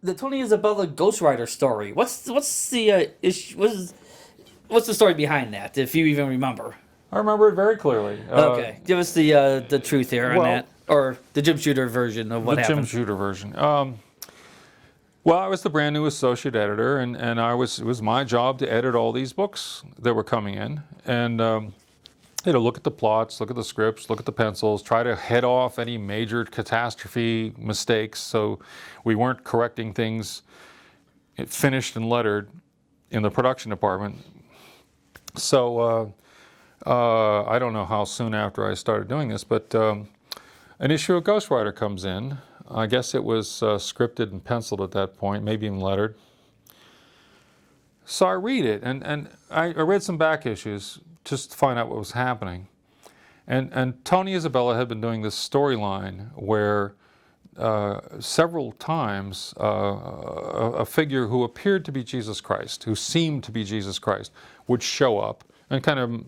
the Tony Isabella Ghost Rider story. What's the issue? What's the story behind that? If you even remember. I remember it very clearly. Okay, give us the truth here on well, that, or the Jim Shooter version of what the happened. Jim Shooter version. Well, I was the brand new associate editor, and it was my job to edit all these books that were coming in, and look at the plots, look at the scripts, look at the pencils, try to head off any major catastrophe mistakes, so we weren't correcting things finished and lettered in the production department. So I don't know how soon after I started doing this, but an issue of Ghost Rider comes in. I guess it was scripted and penciled at that point, maybe even lettered. So I read it, and I read some back issues just to find out what was happening. And Tony Isabella had been doing this storyline where several times a figure who appeared to be Jesus Christ, who seemed to be Jesus Christ, would show up and kind of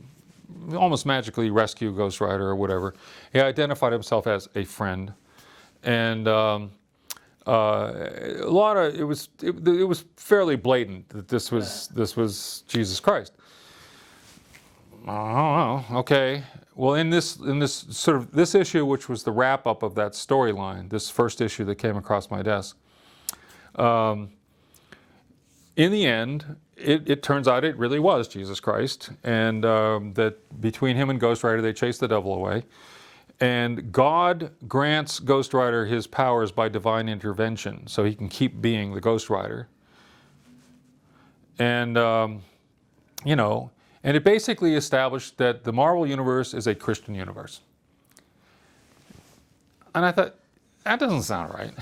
almost magically rescue Ghost Rider or whatever. He identified himself as a friend. And a lot of it was fairly blatant that this was Jesus Christ. I don't know. Okay. Well, in this sort of this issue, which was the wrap up of that storyline, this first issue that came across my desk. In the end, it turns out it really was Jesus Christ, and that between him and Ghost Rider, they chased the devil away. And God grants Ghost Rider his powers by divine intervention, so he can keep being the Ghost Rider. And, and it basically established that the Marvel Universe is a Christian universe. And I thought, that doesn't sound right.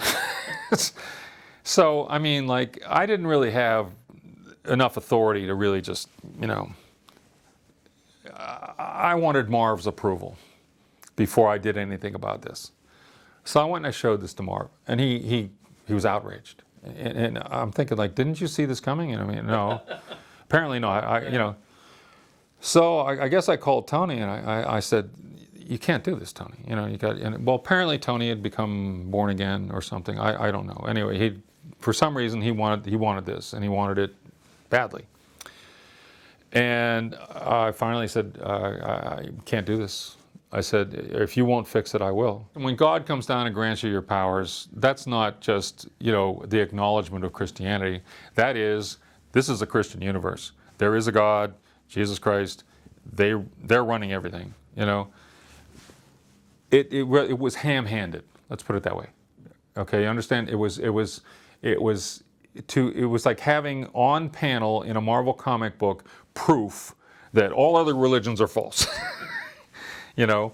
So, I mean, like, I didn't really have enough authority to really just, I wanted Marv's approval before I did anything about this. So I went and I showed this to Marv, and he was outraged. And I'm thinking, like, didn't you see this coming? And I mean, no. Apparently no. So I guess I called Tony, and I said, you can't do this, Tony. Well, apparently Tony had become born again or something. I don't know. Anyway, for some reason he wanted this, and he wanted it badly. And I finally said, I can't do this. I said, if you won't fix it, I will. And when God comes down and grants you your powers, that's not just, the acknowledgement of Christianity. That is, this is a Christian universe. There is a God, Jesus Christ. They're running everything, It was ham-handed. Let's put it that way. Okay, you understand? It was like having on panel in a Marvel comic book proof that all other religions are false. And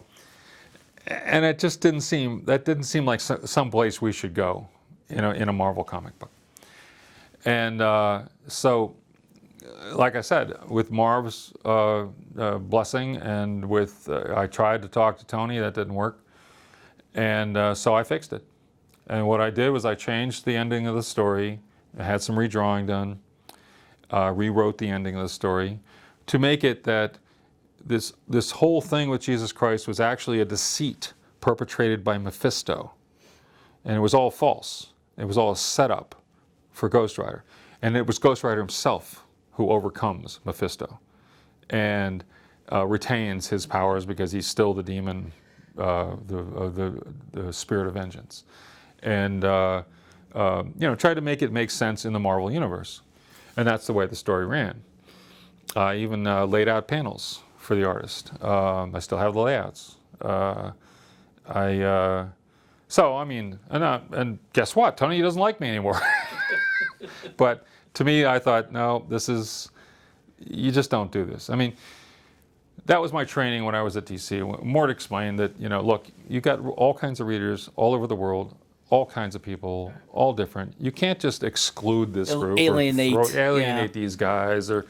it just didn't seem like some place we should go, in a Marvel comic book. And so, like I said, with Marv's blessing, and with I tried to talk to Tony, that didn't work, and so I fixed it. And what I did was I changed the ending of the story. I had some redrawing done, rewrote the ending of the story to make it that this whole thing with Jesus Christ was actually a deceit perpetrated by Mephisto. And it was all false. It was all a setup for Ghost Rider. And it was Ghost Rider himself who overcomes Mephisto and retains his powers because he's still the demon, the spirit of vengeance. And, tried to make sense in the Marvel Universe. And that's the way the story ran. I even laid out panels for the artist. I still have the layouts. And guess what? Tony doesn't like me anymore. But to me, I thought, no, you just don't do this. I mean, that was my training when I was at DC. Mort explained that, look, you got all kinds of readers all over the world, all kinds of people, all different. You can't just exclude this group alienate or alienate these guys, or